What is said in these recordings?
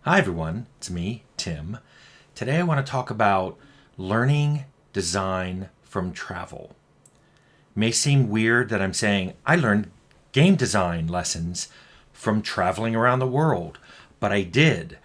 Hi everyone, it's me, Tim. Today I want to talk about learning design from travel. It may seem weird that I'm saying I learned game design lessons from traveling around the world, but I did.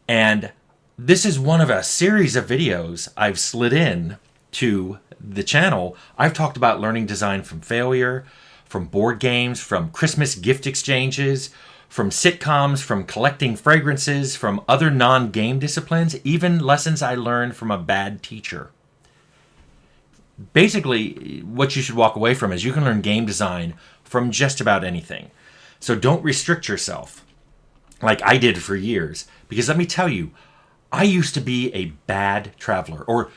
And this is one of a series of videos I've slid in to the channel. I've talked about learning design from failure, from board games, from Christmas gift exchanges, from sitcoms, from collecting fragrances, from other non-game disciplines, even lessons I learned from a bad teacher. Basically, what you should walk away from is you can learn game design from just about anything. So don't restrict yourself like I did for years. Because let me tell you, I used to be a bad traveler. Or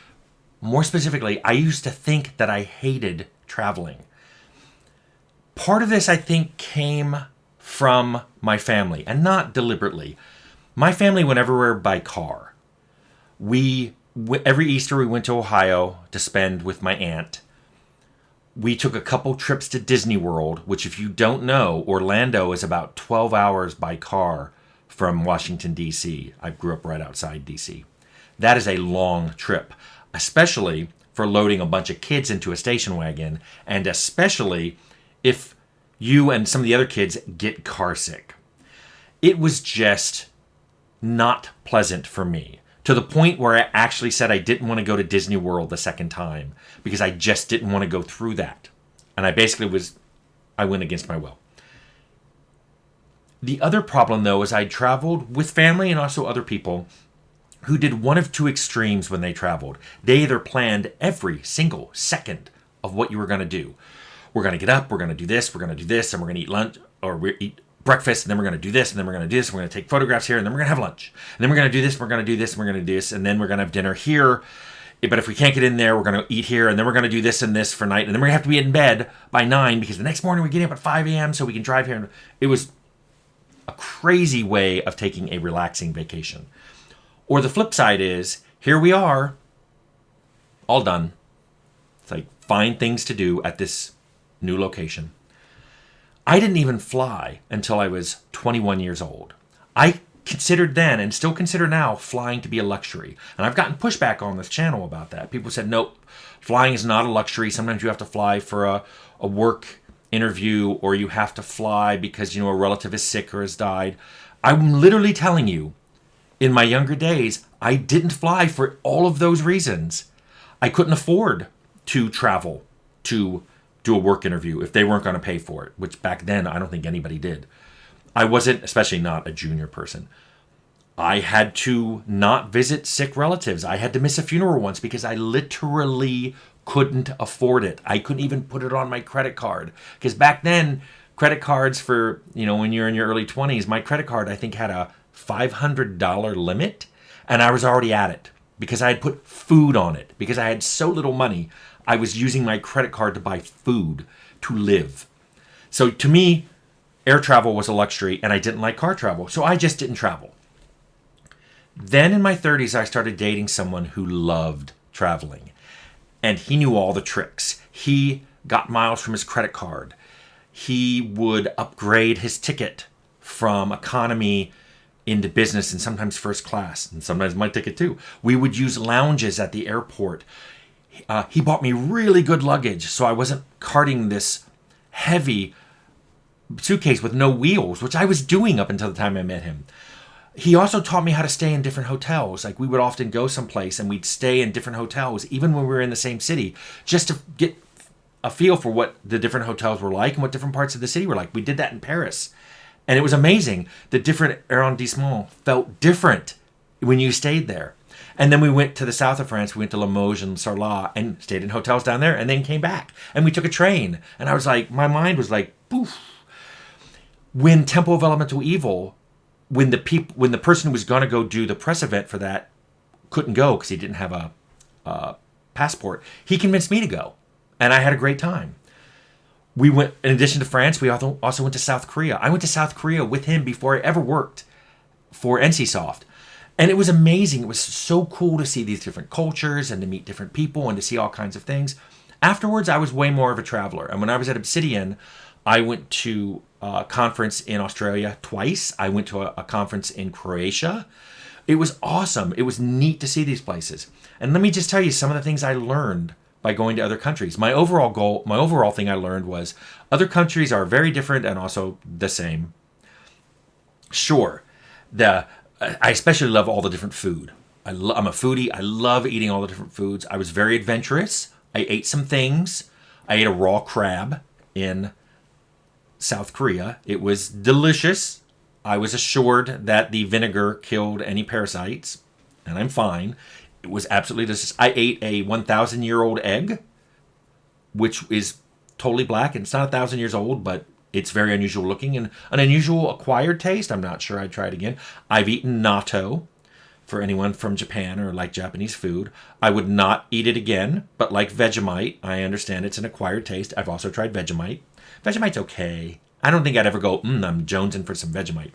more specifically, I used to think that I hated traveling. Part of this, I think, came from my family, and not deliberately. My family went everywhere by car. Every Easter we went to Ohio to spend with my aunt. We took a couple trips to Disney World, which if you don't know, Orlando is about 12 hours by car from Washington, D.C. I grew up right outside D.C. That is a long trip, especially for loading a bunch of kids into a station wagon, and especially if you and some of the other kids get car sick. It was just not pleasant for me, to the point where I actually said I didn't want to go to Disney World the second time because I just didn't want to go through that. And I went against my will. The other problem, though, is I traveled with family and also other people who did one of two extremes when they traveled. They either planned every single second of what you were going to do. We're going to get up, we're going to do this, we're going to do this, and we're going to eat lunch, or we eat breakfast, and then we're going to do this, and then we're going to do this, and we're going to take photographs here, and then we're going to have lunch. And then we're going to do this, we're going to do this, and we're going to do this, and then we're going to have dinner here. But if we can't get in there, we're going to eat here, and then we're going to do this and this for night, and then we're going to have to be in bed by 9, because the next morning we're getting up at 5 a.m. so we can drive here. It was a crazy way of taking a relaxing vacation. Or the flip side is, here we are, all done. It's like, find things to do at this new location. I didn't even fly until I was 21 years old. I considered then, and still consider now, flying to be a luxury. And I've gotten pushback on this channel about that. People said, nope, flying is not a luxury. Sometimes you have to fly for a work interview, or you have to fly because, a relative is sick or has died. I'm literally telling you, in my younger days, I didn't fly for all of those reasons. I couldn't afford to travel to do a work interview if they weren't going to pay for it, which back then I don't think anybody did. I wasn't, especially not a junior person. I had to not visit sick relatives. I had to miss a funeral once because I literally couldn't afford it. I couldn't even put it on my credit card. Because back then, credit cards for, when you're in your early 20s, my credit card I think had a $500 limit, and I was already at it because I had put food on it. Because I had so little money, I was using my credit card to buy food to live. So to me, air travel was a luxury, and I didn't like car travel, so I just didn't travel. Then in my 30s, I started dating someone who loved traveling, and he knew all the tricks. He got miles from his credit card. He would upgrade his ticket from economy into business and sometimes first class, and sometimes my ticket too. We would use lounges at the airport. He bought me really good luggage, so I wasn't carting this heavy suitcase with no wheels, which I was doing up until the time I met him. He also taught me how to stay in different hotels. Like, we would often go someplace and we'd stay in different hotels, even when we were in the same city, just to get a feel for what the different hotels were like and what different parts of the city were like. We did that in Paris. And it was amazing. The different arrondissements felt different when you stayed there. And then we went to the south of France. We went to Limoges and Sarlat and stayed in hotels down there, and then came back. And we took a train. And I was like, my mind was like, poof. When Temple of Elemental Evil, when the person who was going to go do the press event for that couldn't go because he didn't have a passport, he convinced me to go. And I had a great time. We went, in addition to France, we also went to South Korea. I went to South Korea with him before I ever worked for NCSoft. And it was amazing. It was so cool to see these different cultures and to meet different people and to see all kinds of things. Afterwards, I was way more of a traveler. And when I was at Obsidian, I went to conference in Australia twice. I went to a conference in Croatia. It was awesome. It was neat to see these places. And let me just tell you some of the things I learned by going to other countries. My overall thing I learned was other countries are very different and also the same. Sure, I especially love all the different food. I'm a foodie. I love eating all the different foods. I was very adventurous. I ate some things. I ate a raw crab in South Korea. It was delicious. I was assured that the vinegar killed any parasites, and I'm fine. It was absolutely delicious. I ate a 1,000-year-old egg, which is totally black. And it's not 1,000 years old, but it's very unusual looking and an unusual acquired taste. I'm not sure I'd try it again. I've eaten natto. For anyone from Japan or like Japanese food, I would not eat it again, but like Vegemite, I understand it's an acquired taste. I've also tried Vegemite. Vegemite's okay. I don't think I'd ever go, I'm jonesing for some Vegemite.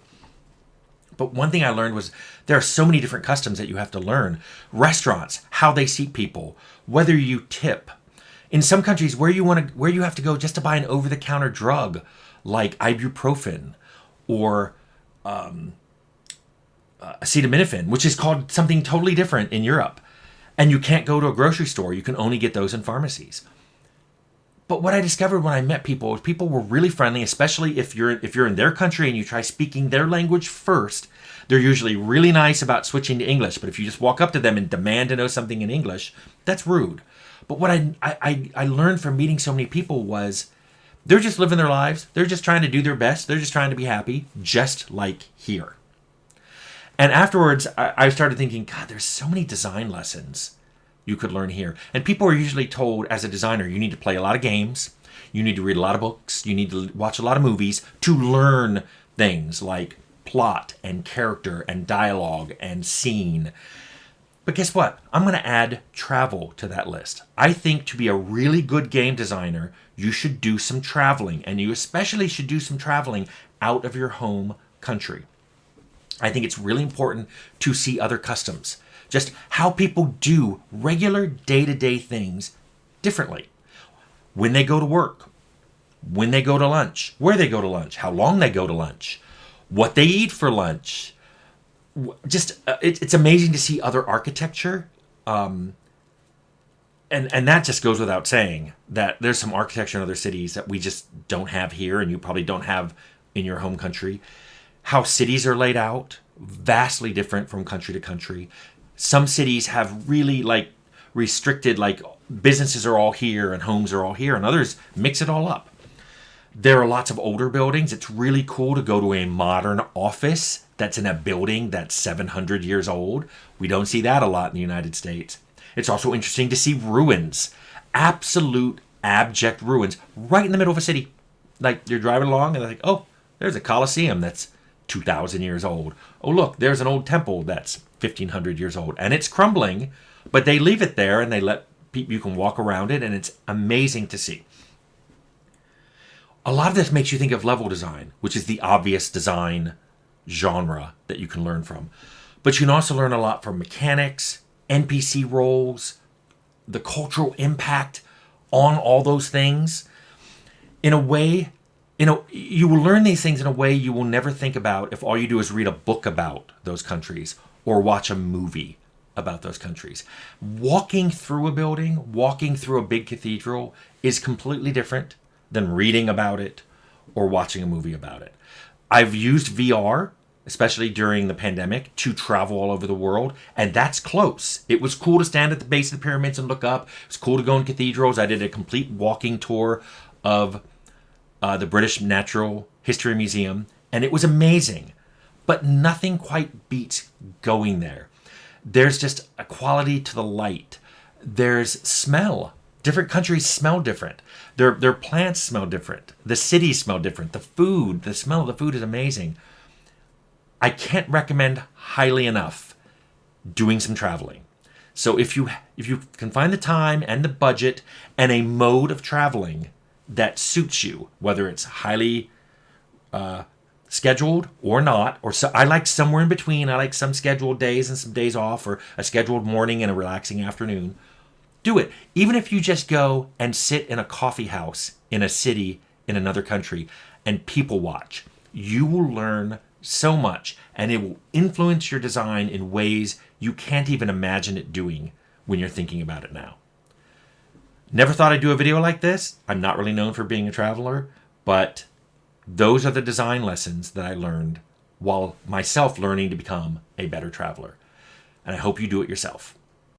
But one thing I learned was there are so many different customs that you have to learn. Restaurants, how they seat people, whether you tip. In some countries, where you have to go just to buy an over-the-counter drug like ibuprofen or acetaminophen, which is called something totally different in Europe. And you can't go to a grocery store. You can only get those in pharmacies. But what I discovered when I met people was people were really friendly, especially if you're in their country and you try speaking their language first. They're usually really nice about switching to English. But if you just walk up to them and demand to know something in English, that's rude. But what I learned from meeting so many people was they're just living their lives. They're just trying to do their best. They're just trying to be happy, just like here. And afterwards, I started thinking, God, there's so many design lessons you could learn here. And people are usually told, as a designer, you need to play a lot of games, you need to read a lot of books, you need to watch a lot of movies to learn things like plot and character and dialogue and scene. But guess what? I'm going to add travel to that list. I think to be a really good game designer, you should do some traveling, and you especially should do some traveling out of your home country. I think it's really important to see other customs, just how people do regular day-to-day things differently. When they go to work, when they go to lunch, where they go to lunch, how long they go to lunch, what they eat for lunch. It's amazing to see other architecture. And that just goes without saying that there's some architecture in other cities that we just don't have here and you probably don't have in your home country. How cities are laid out, vastly different from country to country. Some cities have really restricted, businesses are all here and homes are all here, and others mix it all up. There are lots of older buildings. It's really cool to go to a modern office that's in a building that's 700 years old. We don't see that a lot in the United States. It's also interesting to see ruins, absolute abject ruins, right in the middle of a city. Like you're driving along and they're like, oh, there's a Colosseum that's 2,000 years old. Oh, look, there's an old temple that's 1,500 years old. And it's crumbling, but they leave it there and they let people, you can walk around it, and it's amazing to see. A lot of this makes you think of level design, which is the obvious design genre that you can learn from. But you can also learn a lot from mechanics, NPC roles, the cultural impact on all those things. In a way, you will learn these things in a way you will never think about if all you do is read a book about those countries or watch a movie about those countries. Walking through a building, walking through a big cathedral is completely different than reading about it or watching a movie about it. I've used VR, especially during the pandemic, to travel all over the world, and that's close. It was cool to stand at the base of the pyramids and look up. It was cool to go in cathedrals. I did a complete walking tour of the British Natural History Museum, and it was amazing. But nothing quite beats going there. There's just a quality to the light. There's smell. Different countries smell different. Their plants smell different. The cities smell different. The food, the smell of the food is amazing. I can't recommend highly enough doing some traveling. So if you can find the time and the budget and a mode of traveling that suits you, whether it's highly scheduled or not, or I like somewhere in between. I like some scheduled days and some days off, or a scheduled morning and a relaxing afternoon. Do it. Even if you just go and sit in a coffee house in a city in another country and people watch. You will learn so much, and it will influence your design in ways you can't even imagine it doing when you're thinking about it now. Never thought I'd do a video like this. I'm not really known for being a traveler, but those are the design lessons that I learned while myself learning to become a better traveler. And I hope you do it yourself.